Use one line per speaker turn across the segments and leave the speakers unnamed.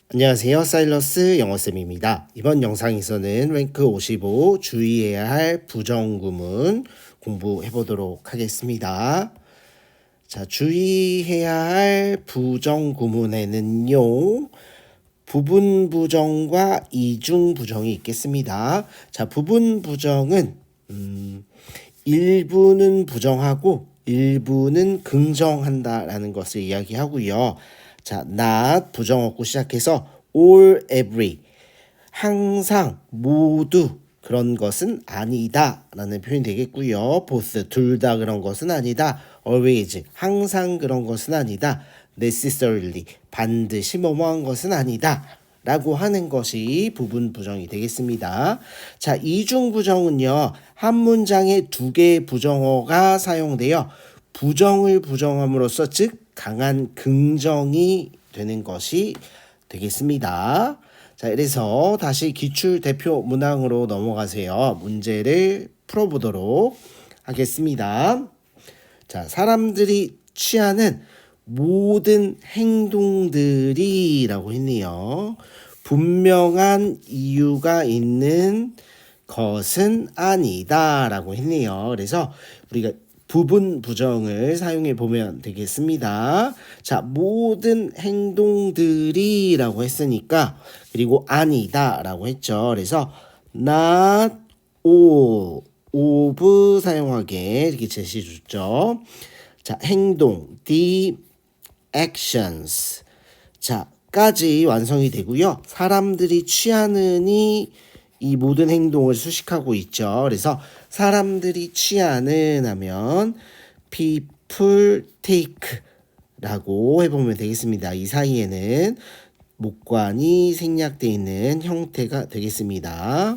안녕하세요. 사일러스 영어쌤입니다. 이번 영상에서는 랭크 55 주의해야 할 부정구문 공부해 보도록 하겠습니다. 자, 주의해야 할 부정구문에는요, 부분 부정과 이중 부정이 있겠습니다. 자, 부분 부정은 일부는 부정하고 일부는 긍정한다라는 것을 이야기하고요. 자, not 부정어구 시작해서 all, every 항상, 모두 그런 것은 아니다 라는 표현이 되겠고요. both 둘 다 그런 것은 아니다. always 항상 그런 것은 아니다. necessarily 반드시 뭐뭐한 것은 아니다 라고 하는 것이 부분 부정이 되겠습니다. 자, 이중 부정은요, 한 문장에 두 개의 부정어가 사용되어 부정을 부정함으로써 즉 강한 긍정이 되는 것이 되겠습니다. 자, 그래서 다시 기출 대표 문항으로 넘어가세요. 문제를 풀어보도록 하겠습니다. 자, 사람들이 취하는 모든 행동들이라고 했네요. 분명한 이유가 있는 것은 아니다 라고 했네요. 그래서 우리가 부분 부정을 사용해 보면 되겠습니다. 자, 모든 행동들이 라고 했으니까, 그리고 아니다 라고 했죠. 그래서 not all of 사용하게 이렇게 제시 줬죠. 자, 행동 the actions 자, 까지 완성이 되고요. 사람들이 취하는이 이 모든 행동을 수식하고 있죠. 그래서 사람들이 취하는 하면 people take 라고 해보면 되겠습니다. 이 사이에는 목관이 생략되어 있는 형태가 되겠습니다.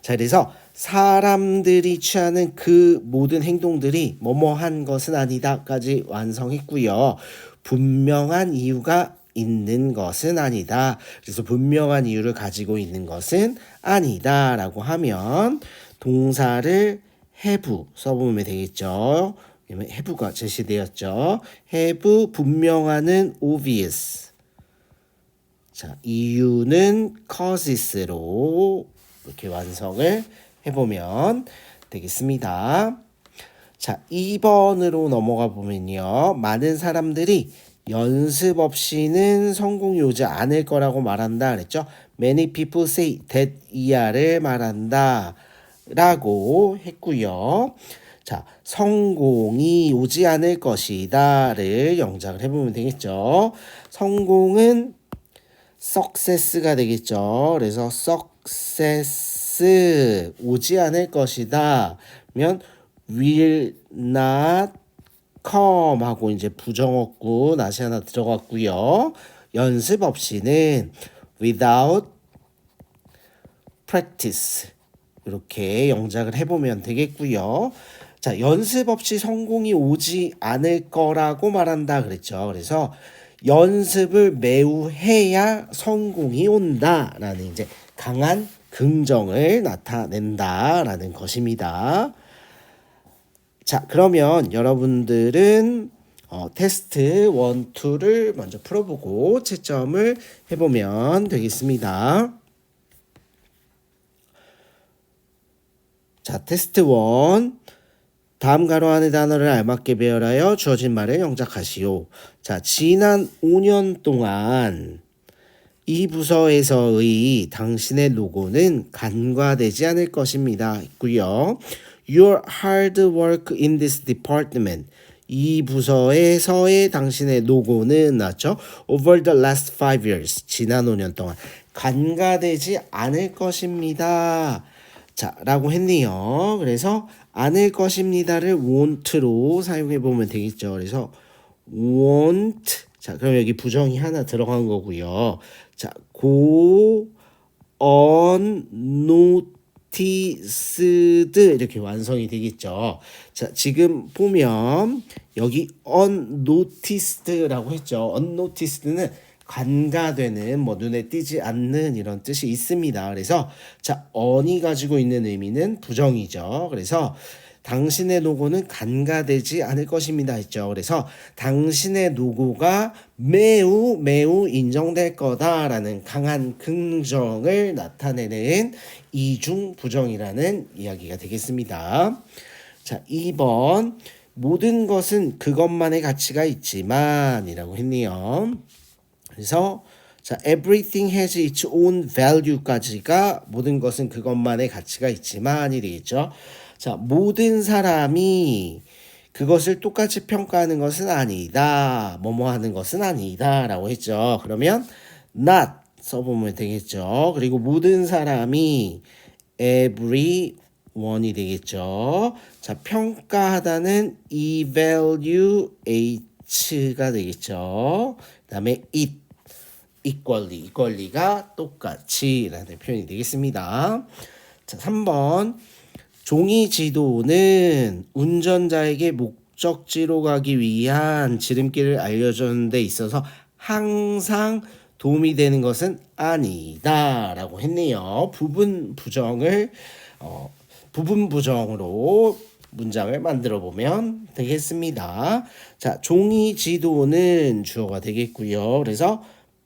자, 그래서 사람들이 취하는 그 모든 행동들이 뭐뭐한 것은 아니다까지 완성했고요. 분명한 이유가 있는 것은 아니다. 그래서 분명한 이유를 가지고 있는 것은 아니다 라고 하면 동사를 have 써보면 되겠죠. have가 제시되었죠. have 분명한은 obvious. 자, 이유는 causes로 이렇게 완성을 해보면 되겠습니다. 자, 2번으로 넘어가 보면요. 많은 사람들이 연습 없이는 성공이 오지 않을 거라고 말한다 그랬죠. Many people say that 이하를 말한다 라고 했고요. 자, 성공이 오지 않을 것이다를 영작을 해보면 되겠죠. 성공은 success가 되겠죠. 그래서 success 오지 않을 것이다 면 will not come 하고 이제 부정어구 다시 하나 들어갔고요. 연습 없이는 without practice 이렇게 영작을 해보면 되겠고요. 자, 연습 없이 성공이 오지 않을 거라고 말한다 그랬죠. 그래서 연습을 매우 해야 성공이 온다라는 이제 강한 긍정을 나타낸다라는 것입니다. 자, 그러면 여러분들은 테스트 1, 2를 먼저 풀어보고 채점을 해보면 되겠습니다. 자, 테스트 1. 다음 가로 안의 단어를 알맞게 배열하여 주어진 말을 영작하시오. 자, 지난 5년 동안 이 부서에서의 당신의 로고는 간과되지 않을 것입니다. 있고요. Your hard work in this department. 이 부서에서의 당신의 로고는 나죠. Over the last 5 years. 지난 5년 동안 간과되지 않을 것입니다. 자, 라고 했네요. 그래서 않을 것입니다를 won't로 사용해 보면 되겠죠. 그래서 won't. 자, 그럼 여기 부정이 하나 들어간 거고요. 자, go unnoticed 이렇게 완성이 되겠죠. 자, 지금 보면 여기 unnoticed라고 했죠. unnoticed는 간과되는 뭐 눈에 띄지 않는 이런 뜻이 있습니다. 그래서 자, on이 가지고 있는 의미는 부정이죠. 그래서 당신의 노고는 간과되지 않을 것입니다 했죠. 그래서 당신의 노고가 매우 매우 인정될 거다라는 강한 긍정을 나타내는 이중부정이라는 이야기가 되겠습니다. 자, 2번 모든 것은 그것만의 가치가 있지만 이라고 했네요. 그래서 자, everything has its own value까지가 모든 것은 그것만의 가치가 있지만이 되겠죠. 자, 모든 사람이 그것을 똑같이 평가하는 것은 아니다. 뭐뭐 하는 것은 아니다. 라고 했죠. 그러면 not 써보면 되겠죠. 그리고 모든 사람이 everyone이 되겠죠. 자, 평가하다는 evaluate가 되겠죠. 그 다음에 it equally가 똑같이 라는 표현이 되겠습니다. 자, 3번 종이 지도는 운전자에게 목적지로 가기 위한 지름길을 알려주는 데 있어서 항상 도움이 되는 것은 아니다 라고 했네요. 부분 부정으로 문장을 만들어 보면 되겠습니다. 자, 종이 지도는 주어가 되겠고요. 그래서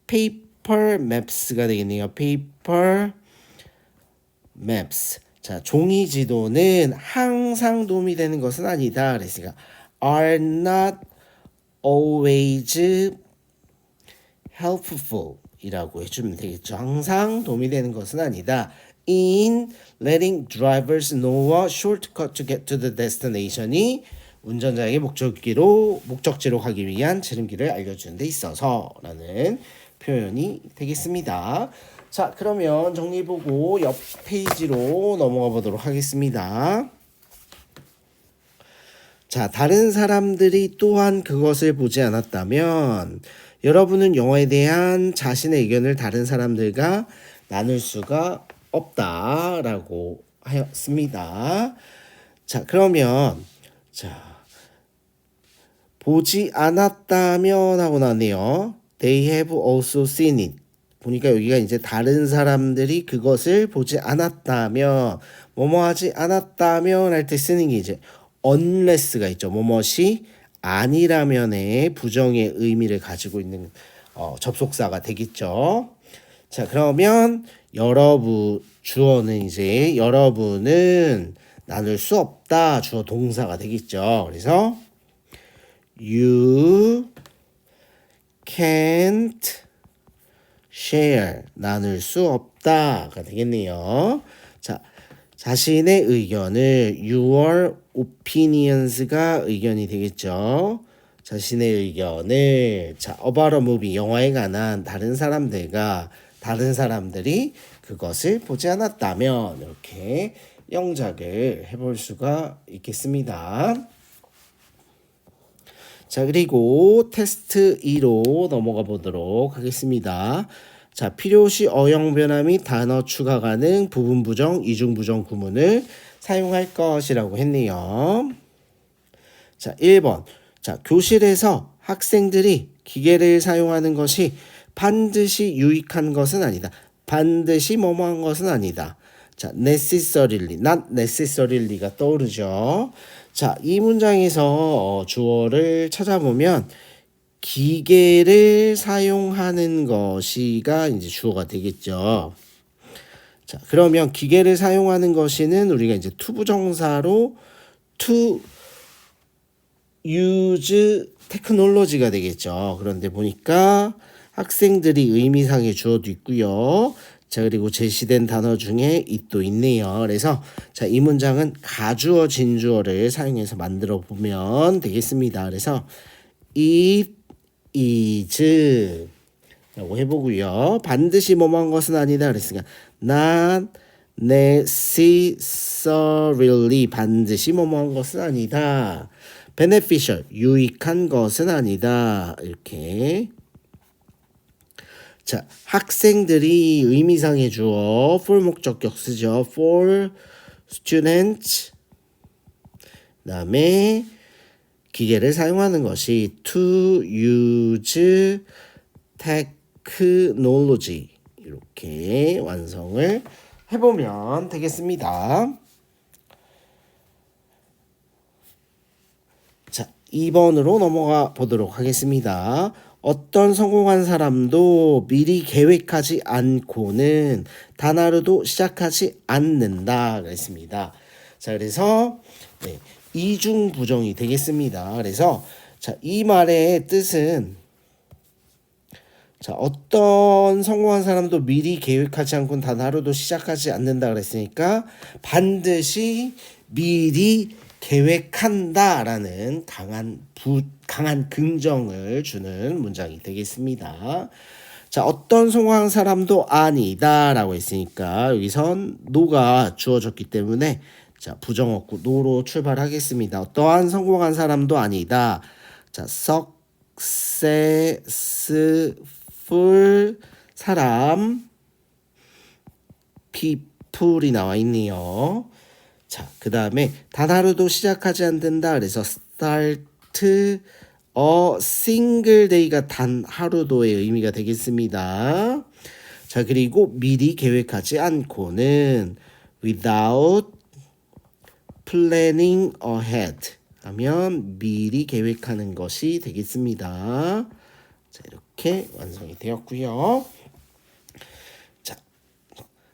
paper maps가 되겠네요. paper maps. 자, 종이 지도는 항상 도움이 되는 것은 아니다. 그랬으니까 are not always helpful 이라고 해주면 되겠죠. 항상 도움이 되는 것은 아니다. In letting drivers know a shortcut to get to the destination이 운전자에게 목적지로 가기 위한 지름길을 알려주는 데 있어서 라는 표현이 되겠습니다. 자, 그러면 정리해보고 옆 페이지로 넘어가 보도록 하겠습니다. 자, 다른 사람들이 또한 그것을 보지 않았다면 여러분은 영화에 대한 자신의 의견을 다른 사람들과 나눌 수가 없다라고 하였습니다. 자, 그러면 보지 않았다면 하고 나네요. They have also seen it. 보니까 여기가 이제 다른 사람들이 그것을 보지 않았다면 뭐뭐 하지 않았다면 할 때 쓰는 게 이제 unless가 있죠. 뭐뭐이 아니라면의 부정의 의미를 가지고 있는 접속사가 되겠죠. 자, 그러면 주어는 이제 여러분은 나눌 수 없다. 주어 동사가 되겠죠. 그래서 you can't share 나눌 수 없다가 되겠네요. 자, 자신의 의견을 your opinions가 의견이 되겠죠. 자신의 의견을 about a movie 영화에 관한 다른 사람들이 그것을 보지 않았다면 이렇게 영작을 해볼 수가 있겠습니다. 자, 그리고 테스트 2로 넘어가 보도록 하겠습니다. 자, 필요시 어용 변화 및 단어 추가 가능 부분 부정, 이중 부정 구문을 사용할 것이라고 했네요. 자, 1번. 자, 교실에서 학생들이 기계를 사용하는 것이 반드시 유익한 것은 아니다. 반드시 뭐뭐한 것은 아니다. 자, necessarily, not necessary가 떠오르죠. 자, 이 문장에서 주어를 찾아보면 기계를 사용하는 것이가 이제 주어가 되겠죠. 자, 그러면 기계를 사용하는 것이는 우리가 이제 투부정사로 to use technology가 되겠죠. 그런데 보니까 학생들이 의미상의 주어도 있고요. 자, 그리고 제시된 단어 중에 it도 있네요. 그래서 자, 이 문장은 가주어 진주어를 사용해서 만들어 보면 되겠습니다. 그래서 it is 라고 해보고요. 반드시 뭐뭐한 것은 아니다 그랬으니까 not necessarily 반드시 뭐뭐한 것은 아니다. beneficial 유익한 것은 아니다. 이렇게 자, 학생들이 의미상의 주어 for 목적격 쓰죠. for students 그다음에 기계를 사용하는 것이 to use technology 이렇게 완성을 해보면 되겠습니다. 2번으로 넘어가 보도록 하겠습니다. 어떤 성공한 사람도 미리 계획하지 않고는 단 하루도 시작하지 않는다 그랬습니다. 자, 그래서 네, 이중 부정이 되겠습니다. 그래서 자, 이 말의 뜻은 자, 어떤 성공한 사람도 미리 계획하지 않고는 단 하루도 시작하지 않는다 그랬으니까 반드시 미리 계획한다라는 강한 긍정을 주는 문장이 되겠습니다. 자, 어떤 성공한 사람도 아니다라고 했으니까 여기선 노가 주어졌기 때문에 자, 부정어구 노로 출발하겠습니다. 어떠한 성공한 사람도 아니다. 자, successful 사람 people이 나와 있네요. 자, 그 다음에 단 하루도 시작하지 않는다. 그래서 start a single day가 단 하루도의 의미가 되겠습니다. 자, 그리고 미리 계획하지 않고는 without planning ahead 하면 미리 계획하는 것이 되겠습니다. 자, 이렇게 완성이 되었고요.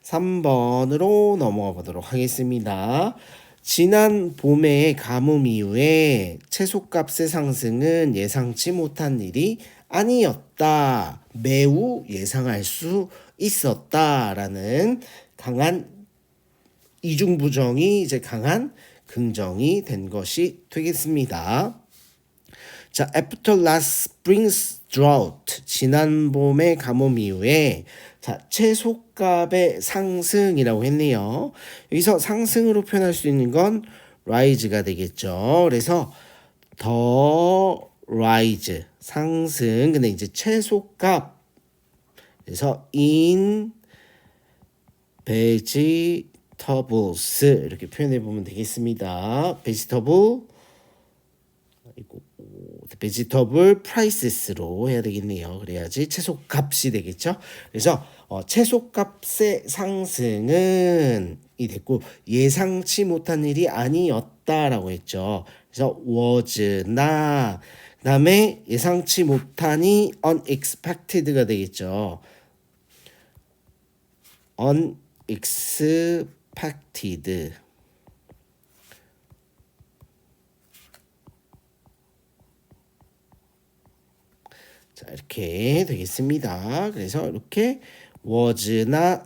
3번으로 넘어가 보도록 하겠습니다. 지난 봄의 가뭄 이후에 채소값의 상승은 예상치 못한 일이 아니었다. 매우 예상할 수 있었다라는 강한 이중부정이 이제 강한 긍정이 된 것이 되겠습니다. 자, after last spring's drought, 지난 봄의 가뭄 이후에 자, 채소값의 상승이라고 했네요. 여기서 상승으로 표현할 수 있는 건 rise가 되겠죠. 그래서 더 rise 상승. 근데 이제 채소값 그래서 in vegetables 이렇게 표현해 보면 되겠습니다. vegetable vegetable prices로 해야 되겠네요. 그래야지 채소값이 되겠죠. 그래서 채소값의 상승은 이 됐고 예상치 못한 일이 아니었다라고 했죠. 그래서 was not 그 다음에 예상치 못한이 unexpected가 되겠죠. unexpected 자, 이렇게 되겠습니다. 그래서 이렇게 was not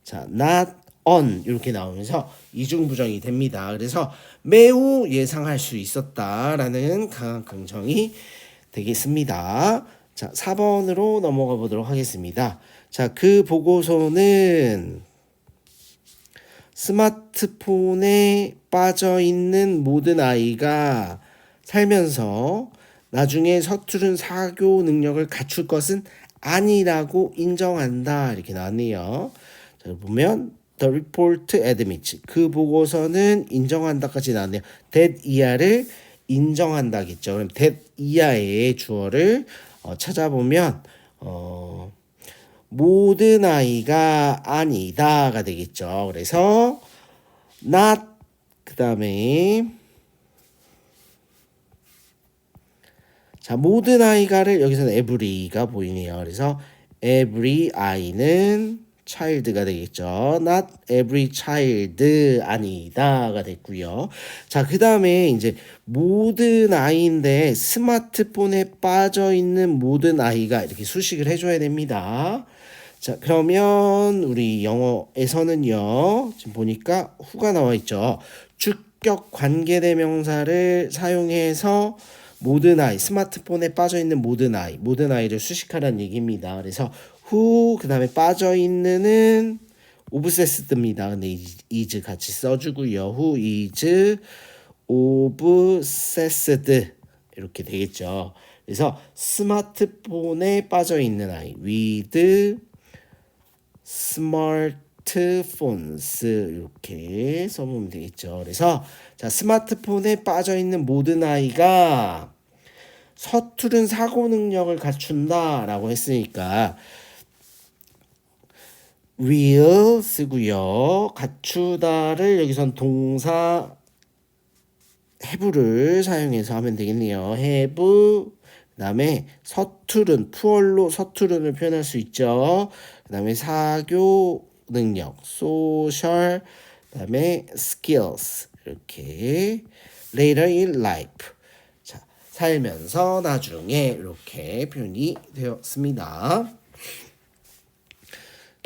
자, not on 이렇게 나오면서 이중부정이 됩니다. 그래서 매우 예상할 수 있었다라는 강한 긍정이 되겠습니다. 자, 4번으로 넘어가 보도록 하겠습니다. 자, 그 보고서는 스마트폰에 빠져 있는 모든 아이가 살면서 나중에 서투른 사교 능력을 갖출 것은 아니라고 인정한다. 이렇게 나왔네요. 자, 보면 The report admits 그 보고서는 인정한다까지 나왔네요. that 이하를 인정한다겠죠. 그럼 that 이하의 주어를 찾아보면 모든 아이가 아니다가 되겠죠. 그래서 not 그 다음에 자, 모든 아이가를 여기서는 every가 보이네요. 그래서 every 아이는 child가 되겠죠. not every child 아니다가 됐고요. 자, 그 다음에 이제 모든 아이인데 스마트폰에 빠져 있는 모든 아이가 이렇게 수식을 해줘야 됩니다. 자, 그러면 우리 영어에서는요. 지금 보니까 who가 나와 있죠. 주격 관계대명사를 사용해서 모든 아이, 스마트폰에 빠져 있는 모든 아이를 수식하라는 얘기입니다. 그래서 who 그 다음에 빠져 있는은 obsessed입니다. 근데 is 같이 써주고요. who is obsessed 이렇게 되겠죠. 그래서 스마트폰에 빠져 있는 아이 with smartphones 이렇게 써보면 되겠죠. 그래서 자, 스마트폰에 빠져 있는 모든 아이가 서투른 사고 능력을 갖춘다라고 했으니까 will 쓰고요. 갖추다를 여기선 동사 have를 사용해서 하면 되겠네요. have 그다음에 서투른 pure로 서투른을 표현할 수 있죠. 그다음에 사교 능력 social 그다음에 skills 이렇게 later in life 자 살면서 나중에 이렇게 표현이 되었습니다.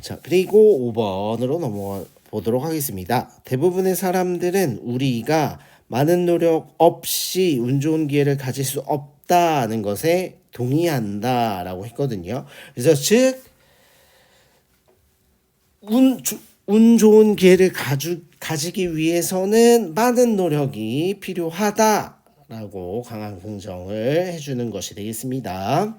자, 그리고 5번으로 넘어가 보도록 하겠습니다. 대부분의 사람들은 우리가 많은 노력 없이 운 좋은 기회를 가질 수 없다는 것에 동의한다라고 했거든요. 그래서 즉, 운 좋은 기회를 가지기 위해서는 많은 노력이 필요하다라고 강한 긍정을 해주는 것이 되겠습니다.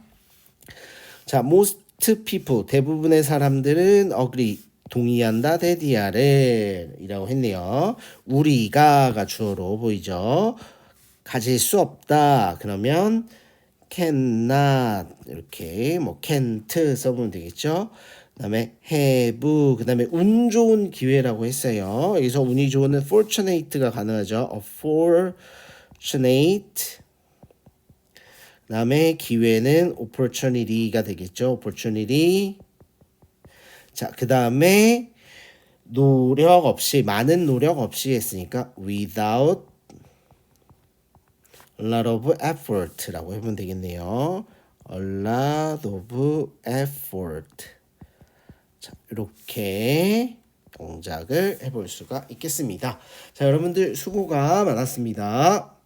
자, most people 대부분의 사람들은 agree 동의한다 대디아를 했네요. 우리가가 주어로 보이죠. 가질 수 없다. 그러면 cannot 이렇게 뭐 can't 써보면 되겠죠. 그다음에 have 그다음에 운 좋은 기회라고 했어요. 여기서 운이 좋은 fortunate가 가능하죠. a fortunate 그다음에 기회는 opportunity가 되겠죠. opportunity. 자, 그다음에 노력 없이 많은 노력 없이 했으니까 without a lot of effort라고 해보면 되겠네요. a lot of effort. 자, 이렇게 동작을 해볼 수가 있겠습니다. 자, 여러분들 수고가 많았습니다.